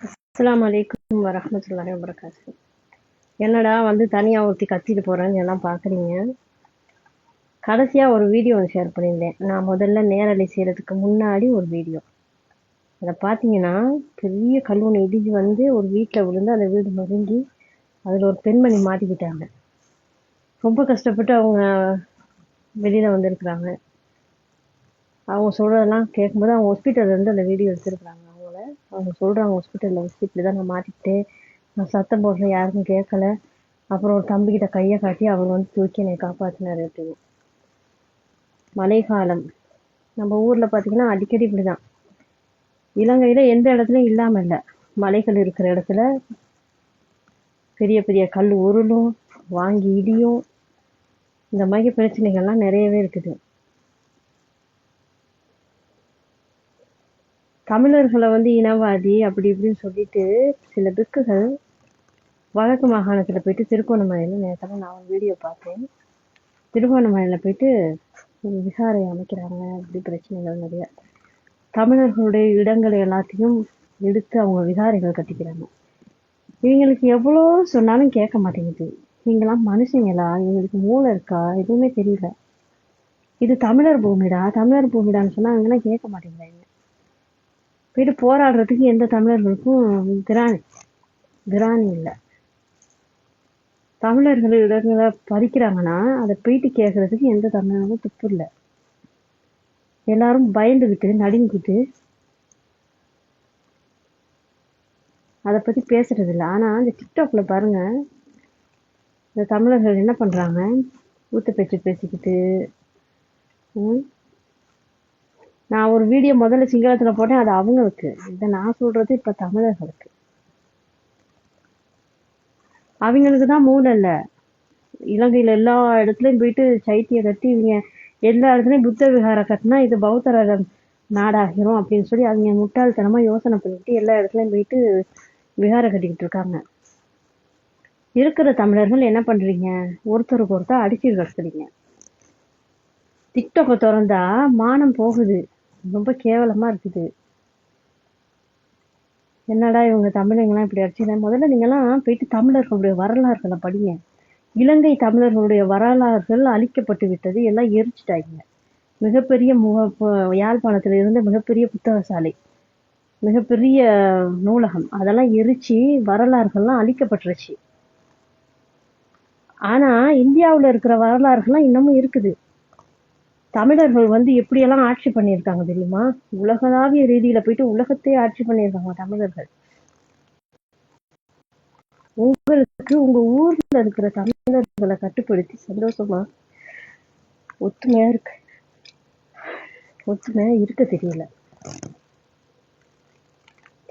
அஸ்ஸலாமு அலைக்கும் வரஹ்மத்துல்லாஹி வபரகாத்துஹு. என்னடா வந்து தனியாக ஒருத்தி கத்திட்டு போகிறேன்னு எல்லாம் பார்க்குறீங்க. கடைசியாக ஒரு வீடியோ ஒன்று ஷேர் பண்ணியிருந்தேன். நான் முதல்ல நேரலை செய்கிறதுக்கு முன்னாடி ஒரு வீடியோ. அதை பார்த்தீங்கன்னா பெரிய கல் ஒன்று இடிஞ்சு வந்து ஒரு வீட்டில் விழுந்து அந்த வீடு நொறுங்கி அதில் ஒரு பெண்மணி மாட்டிக்கிட்டாங்க. ரொம்ப கஷ்டப்பட்டு அவங்க வெளியில் வந்திருக்கிறாங்க. அவங்க சொல்கிறதெல்லாம் கேட்கும்போது அவங்க ஹாஸ்பிட்டல்லேருந்து அந்த வீடியோ எடுத்துருக்குறாங்க. அவங்க சொல்கிறாங்க ஹாஸ்பிட்டலில் வச்சு இப்படி தான் நான் மாட்டிக்கிட்டேன், நான் சத்தம் போடுறேன் யாருக்கும் கேட்கல, அப்புறம் ஒரு தம்பிக்கிட்ட கையை காட்டி அவர் வந்து தூக்கி என்னை காப்பாற்றினார் அப்படின்னு. மழைக்காலம் நம்ம ஊரில் பார்த்திங்கன்னா அடிக்கடி இப்படி தான். இலங்கையில் எந்த இடத்துலையும் இல்லாமல் இல்லை, மலைகள் இருக்கிற இடத்துல பெரிய பெரிய கல் உருளும், வாங்கி இடியும், இந்த மாதிரி பிரச்சனைகள்லாம் நிறையவே இருக்குது. தமிழர்களை வந்து இனவாதி அப்படி இப்படின்னு சொல்லிட்டு சில பிக்குகள் வடக்கு மாகாணத்தில் போயிட்டு திருகோணமலையில் நேரத்தில் நான் ஒரு வீடியோ பார்த்தேன். திருகோணமலையில் போயிட்டு ஒரு விகாரை அமைக்கிறாங்க, அப்படி பிரச்சனைகள் நிறைய. தமிழர்களுடைய இடங்களை எல்லாத்தையும் எடுத்து அவங்க விகாரைகள் கட்டிக்கிறாங்க. இவங்களுக்கு எவ்வளோ சொன்னாலும் கேட்க மாட்டேங்குது. நீங்களாம் மனுஷங்களா? இவங்களுக்கு மூளை இருக்கா? எதுவுமே தெரியல. இது தமிழர் பூமிடா, தமிழர் பூமிடான்னு சொன்னா அவங்கெல்லாம் கேட்க மாட்டேங்கிறாங்க. போயிட்டு போராடுறதுக்கு எந்த தமிழர்களுக்கும் திராணி இல்லை. தமிழர்கள் இடங்களை பறிக்கிறாங்கன்னா அதை போயிட்டு கேட்கறதுக்கு எந்த தமிழர்களும் துப்பு இல்லை. எல்லாரும் பயந்துக்கிட்டு நடுங்கிட்டு அதை பற்றி பேசுறது இல்லை. ஆனால் இந்த டிக்டாக்ல பாருங்க, இந்த தமிழர்கள் என்ன பண்ணுறாங்க, ஊத்த பேச்சு பேசிக்கிட்டு. நான் ஒரு வீடியோ முதல்ல சிங்களத்தில் போட்டேன், அது அவங்களுக்கு. இதை நான் சொல்கிறது இப்போ தமிழர்களுக்கு. அவங்களுக்கு தான் மூளை இல்லை. இலங்கையில் எல்லா இடத்துலையும் போயிட்டு சைத்தியை கட்டி இவங்க எல்லா இடத்துலையும் புத்த விகாரம் கட்டினா இது பௌத்தர நாடாகிரும் அப்படின்னு சொல்லி அவங்க முட்டாள்தனமாக யோசனை பண்ணிக்கிட்டு எல்லா இடத்துலையும் போயிட்டு விகாரம் கட்டிக்கிட்டு இருக்காங்க. இருக்கிற தமிழர்கள் என்ன பண்ணுறீங்க, ஒருத்தருக்கு ஒருத்தர் அடிச்சு கட்டுறீங்க. டிக்டாக்கை திறந்தா மானம் போகுது, ரொம்ப கேவலமாக இருக்குது. என்னடா இவங்க தமிழங்களாம் இப்படி அடிச்சுங்க. முதல்ல நீங்கள்லாம் போயிட்டு தமிழர்களுடைய வரலாறுகளை படிங்க. இலங்கை தமிழர்களுடைய வரலாறுகள் அழிக்கப்பட்டு விட்டது, எல்லாம் எரிச்சிட்டாங்க. மிகப்பெரிய யாழ்ப்பாணத்தில் இருந்த மிகப்பெரிய புத்தகசாலை, மிகப்பெரிய நூலகம், அதெல்லாம் எரிச்சு வரலாறுகள்லாம் அழிக்கப்பட்டுருச்சு. ஆனால் இந்தியாவில் இருக்கிற வரலாறுகள்லாம் இன்னமும் இருக்குது. தமிழர்கள் வந்து எப்படியெல்லாம் ஆட்சி பண்ணியிருக்காங்க தெரியுமா? உலகளாவிய ரீதியில் போயிட்டு உலகத்தையே ஆட்சி பண்ணியிருக்காங்க தமிழர்கள். உங்களுக்கு உங்கள் ஊரில் இருக்கிற தமிழர்களை கட்டுப்படுத்தி சந்தோஷமா ஒத்துமையாக இருக்க தெரியல.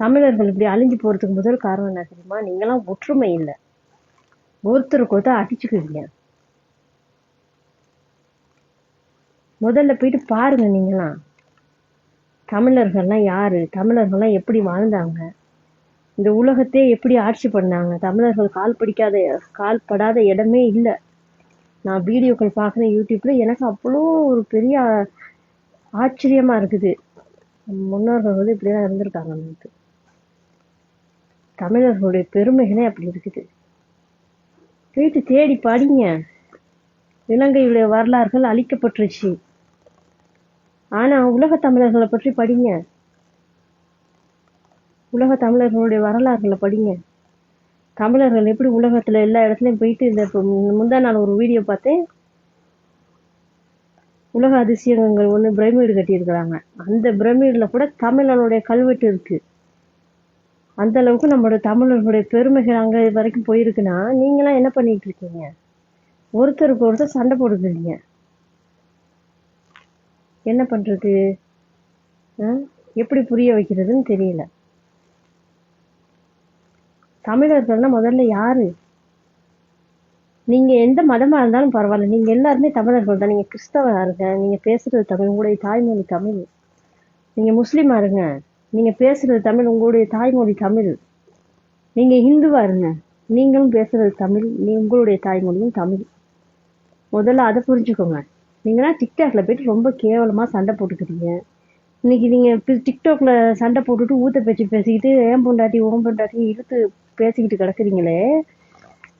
தமிழர்கள் இப்படி அழிஞ்சு போகிறதுக்கு முதல் காரணம் என்ன தெரியுமா? நீங்களாம் ஒற்றுமை இல்லை, ஒருத்தருக்கு ஒருத்தர் அடிச்சுக்குவீங்க. முதல்ல போயிட்டு பாருங்க, நீங்களாம் தமிழர்கள்லாம் யாரு, தமிழர்கள்லாம் எப்படி வாழ்ந்தாங்க, இந்த உலகத்தையே எப்படி ஆட்சி பண்ணாங்க. தமிழர்கள் கால் படாத இடமே இல்லை. நான் வீடியோக்கள் பார்க்குறேன் யூடியூப்ல, எனக்கு அவ்வளோ ஒரு பெரிய ஆச்சரியமா இருக்குது. முன்னோர்கள் வந்து இப்படிதான் இருந்திருக்காங்க. நமக்கு தமிழர்களுடைய பெருமைகளே அப்படி இருக்குது. போயிட்டு தேடி படிங்க. இலங்கையுடைய வரலாறுகள் அழிக்கப்பட்டுருச்சு, ஆனா உலக தமிழர்களை பற்றி படிங்க. உலக தமிழர்களுடைய வரலாறுகளை படிங்க. தமிழர்கள் எப்படி உலகத்துல எல்லா இடத்துலையும் போயிட்டு, இந்த முந்தா நாள் ஒரு வீடியோ பார்த்தேன், உலக அதிசயங்கள் ஒன்று பிரமிடு கட்டியிருக்கிறாங்க. அந்த பிரமிடுல கூட தமிழனுடைய கல்வெட்டு இருக்கு. அந்த அளவுக்கு நம்மளோட தமிழர்களுடைய பெருமைகள் அங்க வரைக்கும் போயிருக்குன்னா நீங்களாம் என்ன பண்ணிட்டு இருக்கீங்க? ஒருத்தருக்கு ஒருத்தர் சண்டை போடுறீங்க. என்ன பண்றது? எப்படி புரிய வைக்கிறதுன்னு தெரியல. தமிழர்கள்னா முதல்ல யாரு? நீங்க எந்த மதமா இருந்தாலும் பரவாயில்ல, நீங்க எல்லாருமே தமிழர்கள் தான். நீங்க கிறிஸ்தவா இருங்க, நீங்க பேசுறது தமிழ், உங்களுடைய தாய்மொழி தமிழ். நீங்க முஸ்லீமா இருங்க, நீங்க பேசுறது தமிழ், உங்களுடைய தாய்மொழி தமிழ். நீங்க ஹிந்துவா இருங்க, நீங்களும் பேசுறது தமிழ், உங்களுடைய தாய்மொழியும் தமிழ். முதல்ல அதை புரிஞ்சுக்கோங்க. நீங்கன்னா டிக்டாக்ல போயிட்டு ரொம்ப கேவலமா சண்டை போட்டுக்கிறீங்க. இன்னைக்கு நீங்கள் டிக்டாக்ல சண்டை போட்டுட்டு ஊத்த பேச்சு பேசிக்கிட்டு ஏன் பொண்டாட்டி ஓம் பொண்டாட்டி இழுத்து பேசிக்கிட்டு கிடக்குறீங்களே,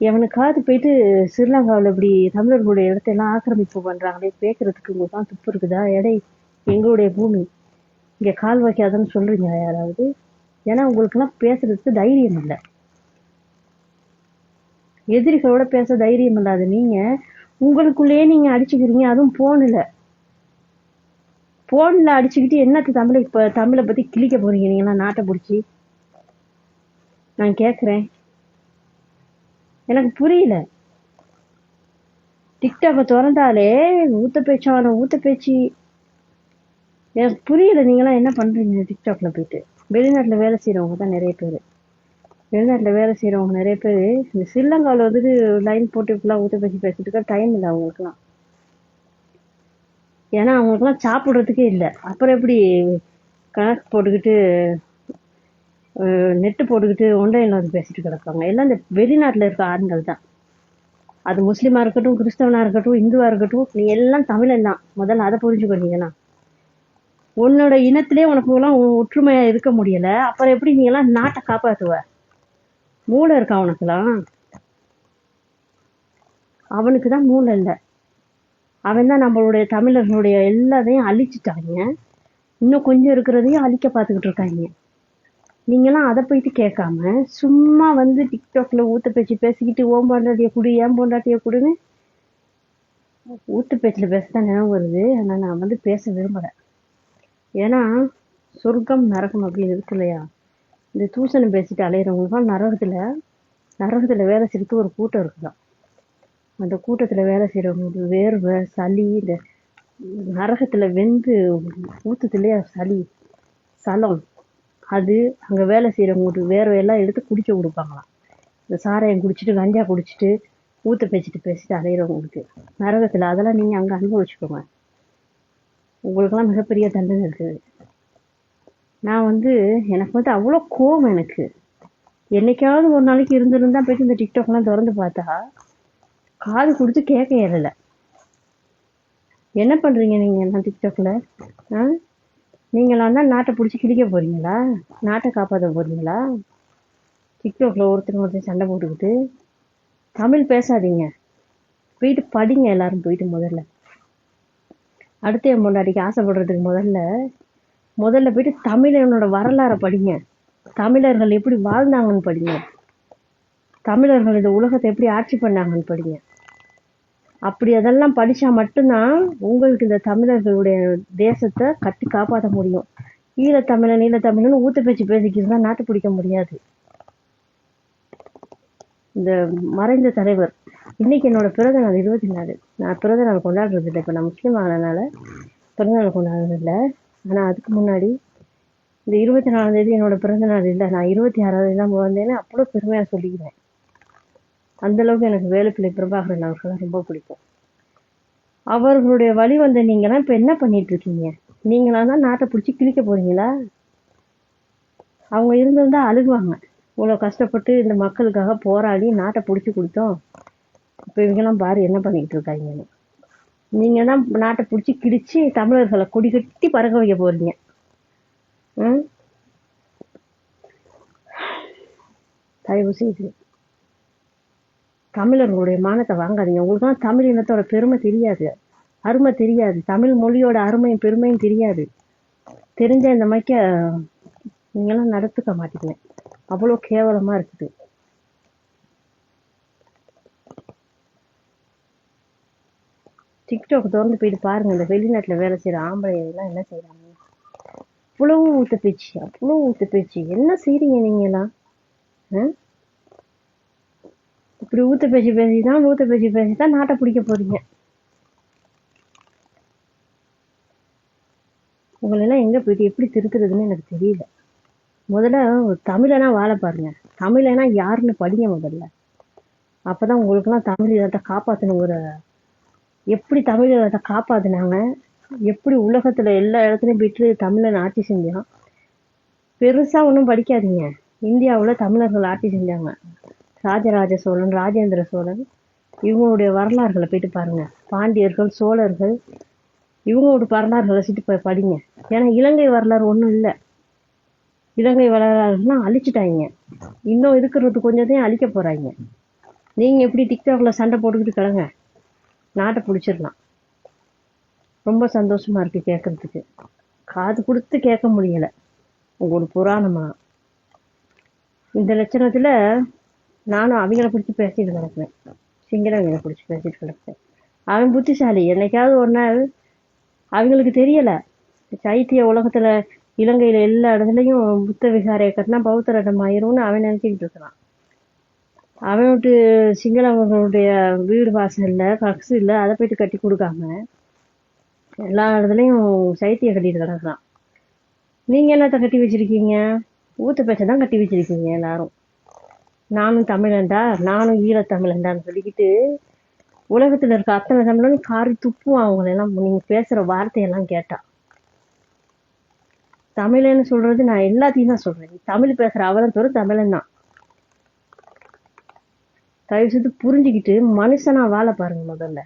எவனுக்காவது போயிட்டு ஸ்ரீலங்காவில் இப்படி தமிழர்களுடைய இடத்தையெல்லாம் ஆக்கிரமிப்பு பண்ணுறாங்களே கேட்கறதுக்கு உங்களுக்கு தான் துப்பு இருக்குதா? எடை எங்களுடைய பூமி இங்கே கால் வைக்காதன்னு சொல்கிறீங்க யாராவது? ஏன்னா உங்களுக்கெல்லாம் பேசுறதுக்கு தைரியம் இல்லை. எதிரிகளோட பேச தைரியம் இல்லாத நீங்கள் உங்களுக்குள்ளேயே நீங்கள் அடிச்சுக்கிறீங்க. அதுவும் ஃபோனில் அடிச்சுக்கிட்டு என்னத்து தமிழை பற்றி கிழிக்க போகிறீங்க நீங்களாம் நாட்டை பிடிச்சி? நான் கேட்குறேன், எனக்கு புரியல. டிக்டாக்கை திறந்தாலே ஊத்த பேச்சு. எனக்கு புரியல நீங்களாம் என்ன பண்ணுறீங்க டிக்டாக்ல போயிட்டு. வெளிநாட்டில் வேலை செய்கிறவங்க தான் நிறைய பேர். வெளிநாட்டில் வேலை செய்கிறவங்க நிறைய பேர் இந்த ஸ்ரீலங்காவில் வந்துட்டு லைன் போட்டு இப்படிலாம் ஊத்த பேச்சு பேசிட்டு இருக்க டைம் இல்லை அவங்களுக்குலாம். ஏன்னா அவங்களுக்குலாம் சாப்பிட்றதுக்கே இல்லை. அப்புறம் எப்படி கணக்கு போட்டுக்கிட்டு நெட்டு போட்டுக்கிட்டு ஒன்றையில் வந்து பேசிட்டு கிடப்பாங்க? எல்லாம் இந்த வெளிநாட்டில் இருக்க ஆண்கள் தான். அது முஸ்லீமாக இருக்கட்டும், கிறிஸ்தவனாக இருக்கட்டும், இந்துவாக இருக்கட்டும், நீ எல்லாம் தமிழன் தான். முதல்ல அதை புரிஞ்சுக்கொண்டீங்கன்னா உன்னோட இனத்திலே உனக்கு எல்லாம் ஒற்றுமையாக இருக்க முடியலை. அப்புறம் எப்படி நீ எல்லாம் நாட்டை காப்பாற்றுவ? மூளை இருக்கா அவனுக்குலாம்? அவனுக்கு தான் மூளை இல்லை. அவன் தான் நம்மளுடைய தமிழர்களுடைய எல்லாத்தையும் அழிச்சிட்டாங்க. இன்னும் கொஞ்சம் இருக்கிறதையும் அழிக்க பார்த்துக்கிட்டு இருக்காங்க. நீங்களாம் அதை போயிட்டு கேட்காம சும்மா வந்து டிக்டாக்ல ஊத்த பேச்சு பேசிக்கிட்டு ஓம் பொண்டாட்டிய குடு ஏன் பொண்டாட்டிய குடுன்னு ஊத்து பேச்சில் பேசத்தான் நினைவு வருது. ஆனால் நான் வந்து பேச விரும்பலை. ஏன்னா சொர்க்கம் நரகம் அப்படின்னு இருக்கு இல்லையா? இந்த தூசணம் பேசிட்டு அலையிறவங்களுக்கும் நரகத்தில் வேலை செய்யறதுக்கு ஒரு கூட்டம் இருக்குதான். அந்த கூட்டத்தில் வேலை செய்கிறவங்களுக்கு வேர்வை சளி, இந்த நரகத்தில் வெந்து ஊத்துதுலையா சலம், அது அங்கே வேலை செய்கிறவங்களுக்கு வேர்வையெல்லாம் எடுத்து குடிக்க கொடுப்பாங்களாம். இந்த சாராயம் குடிச்சிட்டு கஞ்சா குடிச்சிட்டு ஊற்ற பேசிட்டு அலையிறவங்களுக்கு நரகத்தில். அதெல்லாம் நீங்கள் அங்கே அனுபவிச்சுக்கோங்க. உங்களுக்கெல்லாம் மிகப்பெரிய தண்டனை இருக்குது. நான் வந்து எனக்கு வந்து அவ்வளோ கோவம். எனக்கு என்னைக்காவது ஒரு நாளைக்கு இருந்திருந்தா போயிட்டு இந்த டிக்டாக்லாம் திறந்து பார்த்தா காது கொடுத்து கேட்க இயலலை. என்ன பண்ணுறீங்க நீங்கள் எல்லாம் டிக்டாக்ல? நீங்களாம் தான் நாட்டை பிடிச்சி கிழிக்க போகிறீங்களா? நாட்டை காப்பாற்ற போகிறீங்களா? டிக்டாக்ல ஒருத்தர் சண்டை போட்டுக்கிட்டு தமிழ் பேசாதீங்க. போயிட்டு படிங்க எல்லாரும் போயிட்டு. அடுத்த என் பொண்டாட்டிக்கு ஆசைப்படுறதுக்கு முதல்ல போயிட்டு தமிழனோட வரலாறை படிங்க. தமிழர்கள் எப்படி வாழ்ந்தாங்கன்னு படிங்க. தமிழர்கள் இந்த உலகத்தை எப்படி ஆட்சி பண்ணாங்கன்னு படிங்க. அப்படி அதெல்லாம் படித்தா மட்டும்தான் உங்களுக்கு இந்த தமிழர்களுடைய தேசத்தை கட்டி காப்பாற்ற முடியும். ஈழத்தமிழன் ஊத்த பேச்சு பேசிக்கிட்டு தான் நாட்டு பிடிக்க முடியாது. இந்த மறைந்த தலைவர் இன்னைக்கு என்னோட பிறந்த நாள் 24. நான் பிறந்த நாள் கொண்டாடுறது இல்லை. இப்போ நான் முஸ்லீம் ஆனதுனால பிறந்த நாள் கொண்டாடுறது இல்லை. ஆனால் அதுக்கு முன்னாடி இந்த 24ஆம் தேதி என்னோட பிறந்த நாள் இல்லை. நான் 26ஆவது தான் வந்தேன்னு அவ்வளோ பெருமையாக சொல்லிக்கிறேன். அந்தளவுக்கு எனக்கு வேலுப்பிள்ளை பிரபாகரன் அவர்கள்லாம் ரொம்ப பிடிக்கும். அவர்களுடைய வழி வந்த நீங்களாம் இப்போ என்ன பண்ணிட்டு இருக்கீங்க? நீங்களாம் தான் நாட்டை பிடிச்சி கிழிக்க போறீங்களா? அவங்க இருந்திருந்தா அழுகுவாங்க. இவ்வளோ கஷ்டப்பட்டு இந்த மக்களுக்காக போராடி நாட்டை பிடிச்சி கொடுத்தோம், இப்போ இவங்கெல்லாம் பாரு என்ன பண்ணிக்கிட்டு இருக்காங்கன்னு. நீங்கள் தான் நாட்டை பிடிச்சி கிழிச்சு தமிழர்களை கொடி கட்டி பறக்க வைக்க போறீங்க. தயவு செய்து தமிழர்களுடைய மானத்தை வாங்காதீங்க. உங்களுக்குலாம் தமிழ் இனத்தோட பெருமை தெரியாது, அருமை தெரியாது. தமிழ் மொழியோட அருமையும் பெருமையும் தெரியாது. தெரிஞ்ச இந்த மாதிரி நீங்களாம் நடத்துக்க மாட்டீங்க. அவ்வளோ கேவலமாக இருக்குது. டிக்டாக் திறந்து போயிட்டு பாருங்க. இந்த வெளிநாட்டில் வேலை செய்கிற ஆம்பளைலாம் என்ன செய்கிறாங்க? அவ்வளோ ஊத்த பேச்சு என்ன செய்கிறீங்க நீங்களாம்? இப்படி ஊத்த பேச்சு பேசி தான் நாட்டை பிடிக்க போறீங்க. உங்களெல்லாம் எங்கே போயிட்டு எப்படி திருத்துறதுன்னு எனக்கு தெரியல. முதல்ல தமிழனா வாழ பாருங்க. தமிழனா யாருன்னு படிங்க முதல்ல. அப்போதான் உங்களுக்குலாம் தமிழ் இனத்தை காப்பாற்றணுங்கிற, எப்படி தமிழ் இனத்தை காப்பாற்றினாங்க, எப்படி உலகத்தில் எல்லா இடத்துலையும் போயிட்டு தமிழன் ஆட்சி செஞ்சான். பெருசாக ஒன்றும் படிக்காதீங்க. இந்தியாவில் தமிழர்கள் ஆட்சி செஞ்சாங்க. ராஜராஜ சோழன், ராஜேந்திர சோழன், இவங்களுடைய வரலாறுகளை போயிட்டு பாருங்க. பாண்டியர்கள், சோழர்கள், இவங்க ஒரு வரலாறு ரசிட்டு போய் படிங்க. ஏன்னா இலங்கை வரலாறு ஒன்றும் இல்லை. இலங்கை வரலாறுலாம் அழிச்சிட்டாங்க. இன்னும் இருக்கிறது கொஞ்சத்தையும் அழிக்க போறாங்க. நீங்க எப்படி டிக்டாக்ல சண்டை போட்டுக்கிட்டு கிடங்க, நாட்டை பிடிச்சிடலாம். ரொம்ப சந்தோஷமா இருக்கு கேட்கறதுக்கு. காது கொடுத்து கேட்க முடியல உங்களோட புராணமா. இந்த லட்சணத்துல நானும் அவங்கள பிடிச்சி பேசிட்டு கிடப்பேன். சிங்களவங்களை பிடிச்சி பேசிட்டு கிடப்பேன். அவன் புத்திசாலி. என்னைக்காவது ஒரு நாள் அவங்களுக்கு தெரியல, சைத்திய உலகத்துல இலங்கையில எல்லா இடத்துலயும் புத்த விகாரையை கட்டினா பௌத்த ரட்டம் ஆயிரும்னு அவன் நினைச்சுக்கிட்டு இருக்கிறான். அவன் விட்டு சிங்களவங்களுடைய வீடு வாசல் இல்லை, கக்ஸு இல்லை, அதை போயிட்டு கட்டி கொடுக்காம எல்லா இடத்துலையும் சைத்தியை கட்டிட்டு கிடக்குறான். நீங்க என்னத்த கட்டி வச்சிருக்கீங்க? ஊத்த பேச்சை தான் கட்டி வச்சிருக்கீங்க எல்லாரும். நானும் தமிழன்டா, நானும் ஈழத்தமிழன்டான்னு சொல்லிக்கிட்டு உலகத்துல இருக்க அத்தனை தமிழனும் காரி துப்புவான் அவங்களெல்லாம் நீங்க பேசுற வார்த்தையெல்லாம் கேட்டா. தமிழன்னு சொல்றது நான் எல்லாத்தையும் தான் சொல்றேன். தமிழ் பேசுற அவலம் தவிர தமிழன் தான். தயவு செய்து புரிஞ்சுக்கிட்டு மனுஷனா வாழ பாருங்க முதல்ல.